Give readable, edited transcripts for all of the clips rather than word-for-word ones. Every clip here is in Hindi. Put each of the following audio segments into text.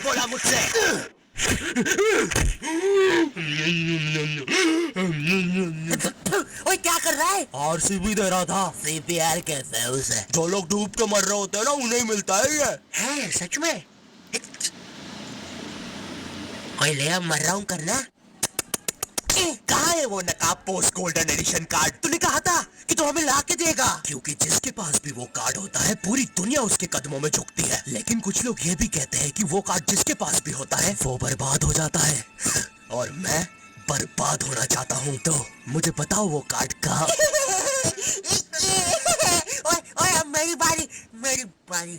बोला मुझसे। ओए क्या कर रहा है? आरसीबी दे रहा था। सीपीआर कैसा है उसे? जो लोग डूब के मर रहे होते हैं ना उन्हें मिलता है ये। है सच में? ओए ले अब मर रहा हूँ करना। कहाँ है वो नकाब पोस्ट गोल्डन एडिशन कार्ड? तूने कहा था कि तो हमें ला के देगा। क्योंकि जिसके पास भी वो कार्ड होता है पूरी दुनिया उसके कदमों में झुकती है। लेकिन कुछ लोग ये भी कहते हैं कि वो कार्ड जिसके पास भी होता है वो बर्बाद हो जाता है। और मैं बर्बाद होना चाहता हूँ, तो मुझे बताओ वो कार्ड कहाँ। ओए ओए अब मेरी बारी, मेरी बारी।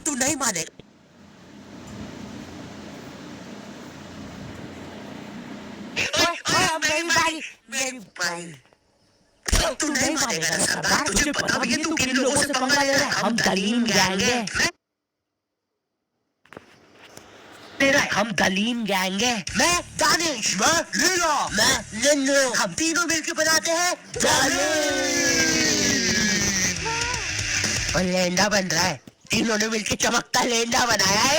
तू नहीं मानेगा। मेरी बारी। तू नहीं मानेगा ना सरदार, तुझे पता भी है तू किन लोगों से पंगा ले रहा है। हम दलीम गैंग है। हम दलीम गैंग है। मैं दानिश, मैं लीला, मैं नन्नू, हम तीनों मिलकर बनाते हैं और लेंडा बन रहा है। तीनों ने मिलकर चमकता लेंडा बनाया है।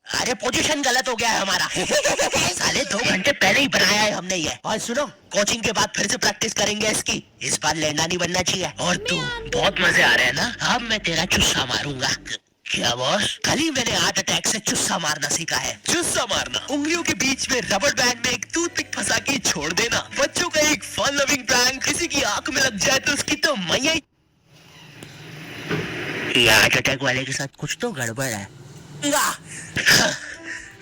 अरे पोजीशन गलत हो गया है हमारा। साले 2 घंटे पहले ही बनाया है हमने ये। और सुनो, कोचिंग के बाद फिर से प्रैक्टिस करेंगे इसकी। इस बार लेंडा नहीं बनना चाहिए। और तू बहुत मजे आ रहे हैं ना? अब मैं तेरा चुस्सा मारूंगा। क्या बॉस? कल ही मैंने हार्ट अटैक से चुस्सा मारना सीखा है। चुस्सा मारना, उंगलियों के बीच में रबर बैंड में एक टूथपिक फंसा के छोड़ देना। बच्चों का एक फन लविंग प्रैंक। किसी की आंख में लग जाए तो उसकी तो मैया। हार्ट अटैक वाले के साथ कुछ तो गड़बड़ है।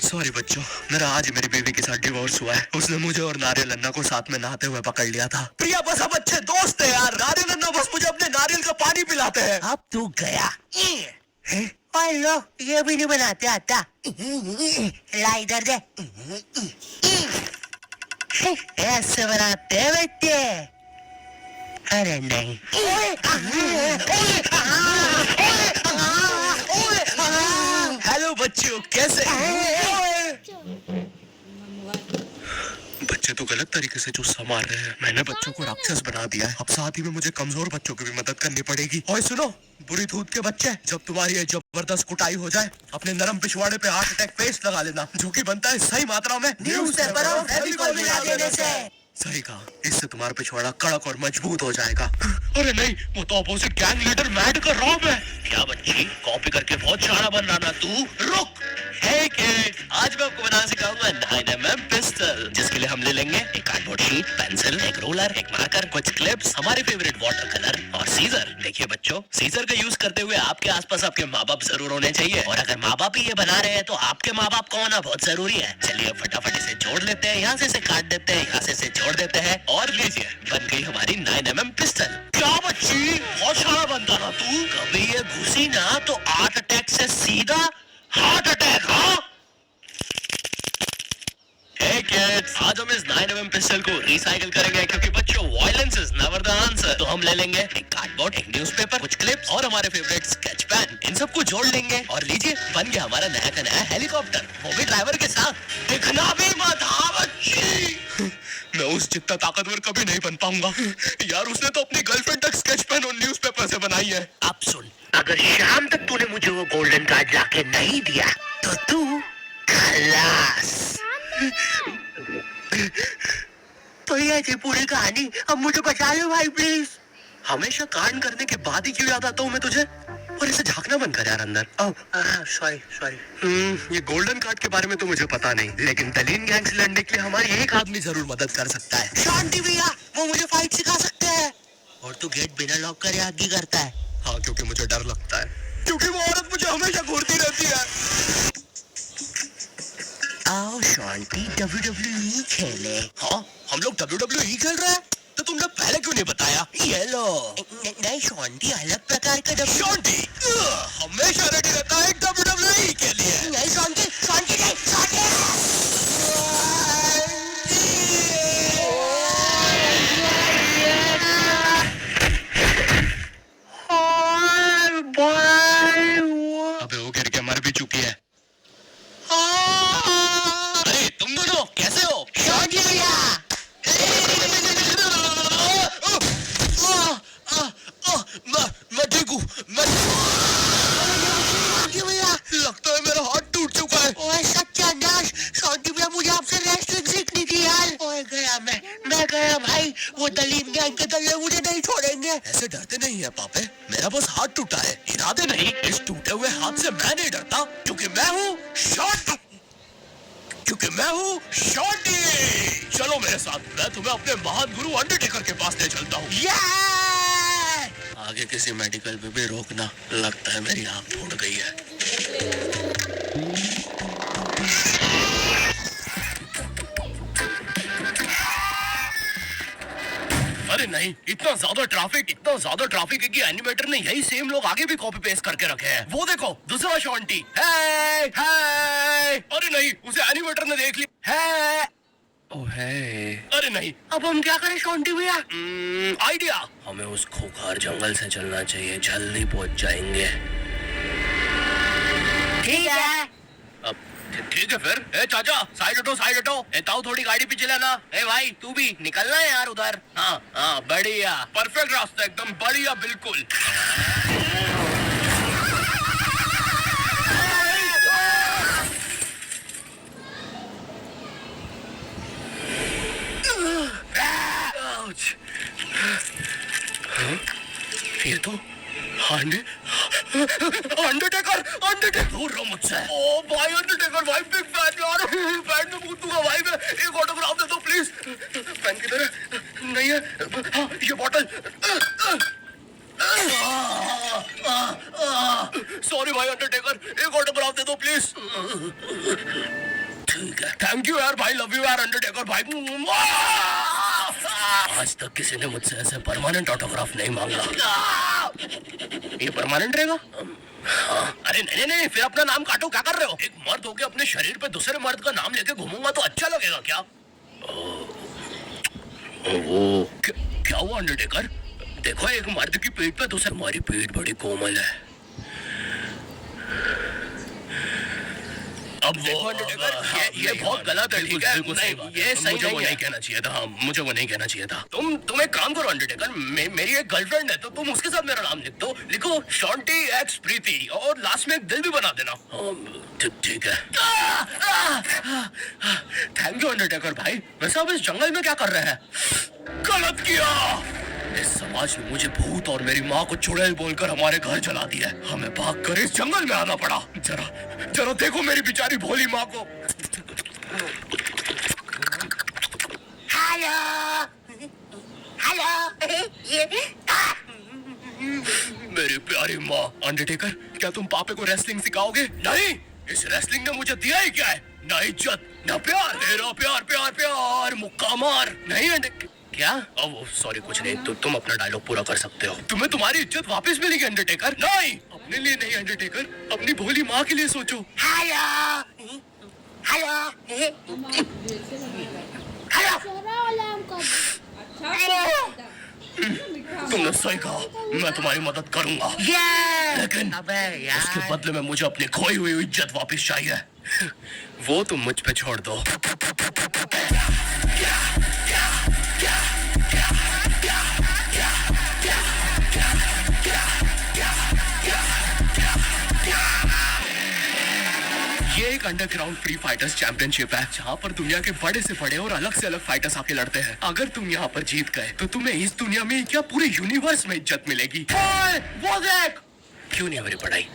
सॉरी बच्चों, मेरा आज मेरी बेबी के साथ डिवोर्स हुआ है। उसने मुझे और नारियल अन्ना को साथ में नहाते हुए पकड़ लिया था। प्रिया बस हम अच्छे दोस्त हैं यार। नारियल अन्ना बस मुझे अपने नारियल का पानी पिलाते हैं। अब तू गया। और लो, ये भी नहीं बनाते आता। ला इधर दे। ऐसे बनाते हैं बेटे। अरे नहीं। हेलो बच्चों, कैसे? बच्चे तो गलत तरीके से चुस्सा मार रहे हैं। मैंने बच्चों को राक्षस बना दिया है। अब साथ ही में मुझे कमजोर बच्चों की भी मदद करनी पड़ेगी। और सुनो बुरी धूत के बच्चे, जब तुम्हारी ये जबरदस्त कुटाई हो जाए अपने नरम पिछवाड़े पे हार्ट अटैक पेस्ट लगा लेना, जो कि बनता है सही मात्रा में न्यूज़ पेपर और फेविकोल मिला देने से। सही कहा, इससे तुम्हारा पिछवाड़ा कड़क और मजबूत हो जाएगा। अरे नहीं, वो तो अपोजिट गैंग लीडर मैड का रॉब है। क्या बच्ची, कॉपी करके बहुत शाना बन रहा ना तू? रुक। हे किड्स, आज मैं आपको बनाना सिखाऊंगा 9mm पिस्टल, जिसके लिए हम ले लेंगे एक कार्डबोर्ड शीट, पेंसिल, एक रोलर, एक मार्कर, कुछ क्लिप्स, हमारे फेवरेट वाटर कलर और सीजर। देखिए बच्चों, सीजर का यूज करते हुए आपके आसपास आपके माँ बाप जरूर होने चाहिए। और अगर माँ बाप ही ये बना रहे हैं तो आपके माँ बाप का होना बहुत जरूरी है। चलिए फटाफट इसे जोड़ लेते हैं। यहाँ से इसे काट देते हैं, यहाँ से इसे जोड़ देते हैं और लीजिए, बन गई हमारी 9mm पिस्टल। क्या बच्ची, बहुत शाना बनता ना तू? कभी ये घुसी ना तो हार्ट अटैक से सीधा हार्ट अटैक। हाँ Hey kids, आज हम इस 9mm पिस्टल को रिसाइकिल करेंगे, क्योंकि बच्चों violence is never the answer. तो हम ले लेंगे एक कार्डबोर्ड, एक न्यूज़पेपर, कुछ क्लिप्स और हमारे फेवरेट स्केच पेन। इन सबको जोड़ लेंगे और लीजिए, बन गया हमारा नया का नया हेलीकॉप्टर, वो भी ड्राइवर के साथ। दिखना भी मत। हाँ बच्ची, मैं उस जितना ताकतवर कभी नहीं बन पाऊंगा यार। उसने तो अपनी गर्लफ्रेंड तक स्केच पेन और न्यूज़पेपर से बनाई है। अब सुन, अगर शाम तक तूने मुझे वो गोल्डन कार्ड लाके नहीं दिया तो तू खलास। तो ये थी पूरी कहानी। अब मुझे बचा लो भाई प्लीज। हमेशा कांड करने के बाद ही क्यों याद आता हूँ मैं तुझे? और इसे झांकना बंद कर यार अंदर। Sorry sorry. ये गोल्डन कार्ड के बारे में तो मुझे पता नहीं, लेकिन दलीन गैंग से लड़ने के लिए हमारी एक आदमी जरूर मदद कर सकता है। शांति भैया, वो मुझे फाइट सिखा सकते हैं। और तू गेट बिना लॉक करे आगे करता है। हाँ, क्योंकि मुझे डर लगता है, क्योंकि वो औरत मुझे हमेशा घूरती रहती है। आओ शांति, WWE खेले। हाँ, हम लोग WWE खेल रहे हैं? तो तुमने पहले क्यों नहीं बताया? ये लो। नहीं शांति अलग प्रकार का शांति हमेशा रेडी रहता है WWE के लिए। नहीं शांति, शांति नहीं, शांति। अबे वो गिर के मर भी चुकी है। अरे तुम दोनों कैसे हो? शांति भैया। मैं ठीक हूँ। लगता है मेरा हार्ट है? ऐसे डरते नहीं है पापे, मेरा बस हाथ टूटा है। इरादे नहीं, इस टूटे हुए हाथ से मैं नहीं डरता, क्योंकि मैं हूँ शॉर्टी। चलो मेरे साथ, मैं तुम्हें अपने महान गुरु अंडरटेकर के पास ले चलता हूँ। आगे किसी मेडिकल पे भी रोकना, लगता है मेरी आँख फूट गई है। अरे नहीं, इतना ज्यादा ट्रैफिक है कि एनिमेटर ने यही सेम लोग आगे भी कॉपी पेस्ट करके रखे हैं। वो देखो, दूसरा शॉन्टी। हे, हे। अरे नहीं, उसे एनिमेटर ने देख लिया। है। ओह है। अरे नहीं, अब हम क्या करें शॉन्टी भैया? आइडिया, हमें उस खूंखार जंगल से चलना चाहिए, जल्दी पहुंच जाएंगे। ठीक है। अब ठीक है फिर। ए चाचा, साइड हटो। ए ताऊ, थोड़ी गाड़ी पीछे लेना। ए भाई, तू भी निकलना है यार उधर। हाँ, बढ़िया, परफेक्ट रास्ता, एकदम बढ़िया, बिल्कुल। ये तो अंडरटेकर दूर रहो मुझसे। ओ भाई अंडरटेकर भाई, बिग फैन यार, फैन में पूछूंगा भाई मैं, एक ऑटोग्राफ दे दो प्लीज। फैन किधर है? नहीं है। हाँ, ये बॉटल। सॉरी भाई अंडरटेकर, एक ऑटोग्राफ दे दो प्लीज। ठीक है, थैंक यू यार भाई, लव यू यार अंडरटेकर भाई। आज तक किसी ने मुझसे ऐसे परमानेंट ऑटोग्राफ नहीं मांगा। ये परमानेंट रहेगा? हाँ। अरे नहीं, फिर अपना नाम काटो, क्या कर रहे हो? एक मर्द होके अपने शरीर पे दूसरे मर्द का नाम लेके घूमूंगा तो अच्छा लगेगा क्या? वो क्या हुआ अंडरटेकर? देखो, एक मर्द की पीठ पे दूसरे, हमारी पीठ बड़ी कोमल है। अब देखो अंडरटेकर, ये बहुत गलत है, ठीक है? ये सही नहीं कहना चाहिए था। हाँ, मुझे वो नहीं कहना चाहिए था। तुम एक काम करो अंडरटेकर, मेरी एक गर्लफ्रेंड है, तो तुम उसके साथ मेरा नाम लिख दो। लिखो शॉन्टी एक्स प्रीति, और लास्ट में एक दिल भी बना देना। ठीक है। थैंक यू अंडरटेकर भाई। वैसे आप इस जंगल में क्या कर रहे हैं? गलत किया। इस समाज ने मुझे भूत और मेरी माँ को चुड़ैल बोलकर हमारे घर जला दिया है। हमें भागकर इस जंगल में आना पड़ा। जरा देखो मेरी बेचारी भोली माँ को। हेलो। मेरी प्यारी माँ। अंडरटेकर, क्या तुम पापे को रेसलिंग सिखाओगे? नहीं, इस रेसलिंग ने मुझे दिया ही क्या है? ना इज्जत, ना प्यार। मेरा प्यार मुक्का मार। नहीं क्या? अब सॉरी, कुछ नहीं। तो तुम अपना डायलॉग पूरा कर सकते हो। तुम्हें तुम्हारी इज्जत वापस मिलेगी अंडरटेकर। नहीं, अपने लिए नहीं अंडरटेकर, अपनी भोली माँ के लिए सोचो। तुमने सही कहा, मैं तुम्हारी मदद करूंगा, लेकिन उसके बदले में मुझे अपनी खोई हुई इज्जत वापस चाहिए। वो तुम मुझ पे छोड़ दो। ये एक अंडरग्राउंड फ्री फाइटर्स चैंपियनशिप है, जहाँ पर दुनिया के बड़े से बड़े और अलग से अलग फाइटर्स आके लड़ते हैं। अगर तुम यहाँ पर जीत गए तो तुम्हें इस दुनिया में क्या पूरे यूनिवर्स में इज्जत मिलेगी। वो देख। क्यों नहीं हो रही पढ़ाई?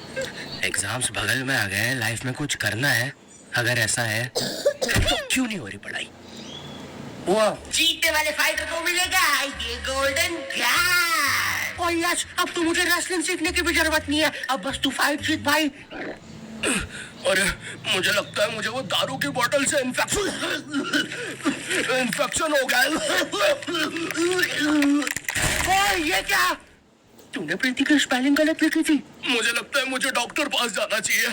एग्जाम्स बगल में आ गए, लाइफ में कुछ करना है। अगर ऐसा है तो क्यों नहीं हो रही पढ़ाई? वो जीतने वाले फाइटर को मिलेगा ये गोल्डन कार्ड। और यस, अब तो मुझे रेसलिंग सीखने की भी जरूरत नहीं है, अब बस तू फाइट जीत भाई। अरे मुझे लगता है मुझे वो दारू की बोतल से इन्फेक्शन हो गया। ये क्या? तूने प्रीति की स्पेलिंग गलत लिखी थी। मुझे लगता है मुझे डॉक्टर पास जाना चाहिए।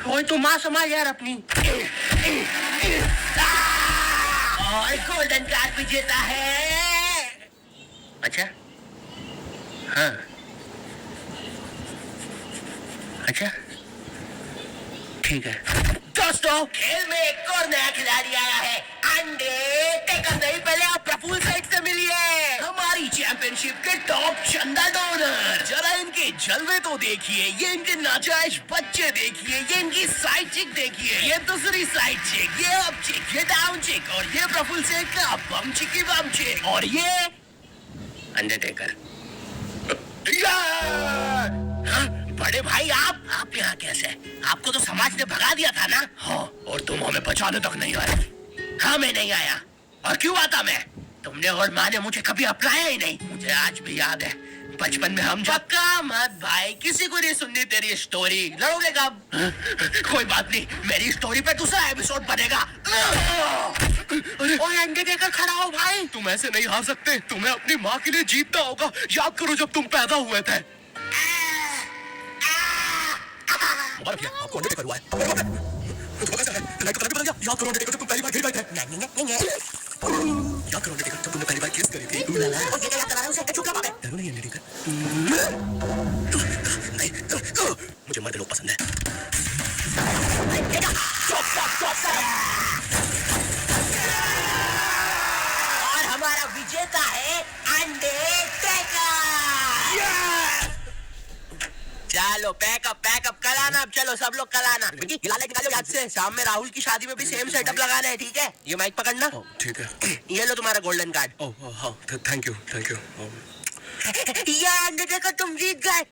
कोई तो माँ संभाल यार अपनी। और गोल्डन कार्ड विजेता है। अच्छा, हाँ, अच्छा, ठीक है। दोस्तों, खेल में एक और नया खिलाड़ी आया है, अंडरटेकर नहीं, पहले आप प्रफुल्ल साइड से मिलिए। हमारी चैंपियनशिप के टॉप चंदा डोनर। जरा इनके जलवे तो देखिए, ये इनके नाजायज बच्चे देखिए, ये इनकी साइड चिक देखिए, ये दूसरी साइड चिक, ये अप चिक, ये डाउन चिक, और ये प्रफुल्ल से का बम चिकी बम चिक, और ये अंडरटेकर। हाँ, बड़े भाई आप यहाँ कैसे? आपको तो समाज ने भगा दिया था ना? हाँ, और तुम हमें बचाने तक नहीं आए। हाँ, मैं नहीं आया। और क्यों आता मैं? तुमने और माँ ने मुझे कभी अपनाया ही नहीं। मुझे आज भी याद है, बचपन में हम पक्का मत भाई, किसी को नहीं सुननी तेरी स्टोरी। लड़ोगे कब? कोई बात नहीं, मेरी स्टोरी पे दूसरा एपिसोड बनेगा। ओए अंडरटेकर खड़ा हो भाई। तुम ऐसे नहीं हार सकते, तुम्हें अपनी माँ के लिए जीतना होगा। याद करो जब तुम पैदा हुए थे। आपको अंडरटेकर हुआ है। तुम्हें कैसे है? लाइक तो बदल गया। याद करो अंडरटेकर जब तुम पहली बार गिर गए थे। याद करो अंडरटेकर जब तुमने पहली बार किस करी थी। और ये क्या याद करा रहा है उसे? छुपका बात है। डरो नहीं अंडरटेकर। नहीं, मुझे मर्द लोग पसंद है। और हमारा विजेता है अंडरटेकर। चलो पैकअप कल आना। अब चलो सब लोग कल आना। निकालो याद से, शाम में राहुल की शादी में भी सेम सेटअप लगाना है, ठीक है? ये माइक पकड़ना। ठीक है। ये लो तुम्हारा गोल्डन कार्ड। हाँ, थैंक यू। ये अंडरटेकर तुम जीत गए।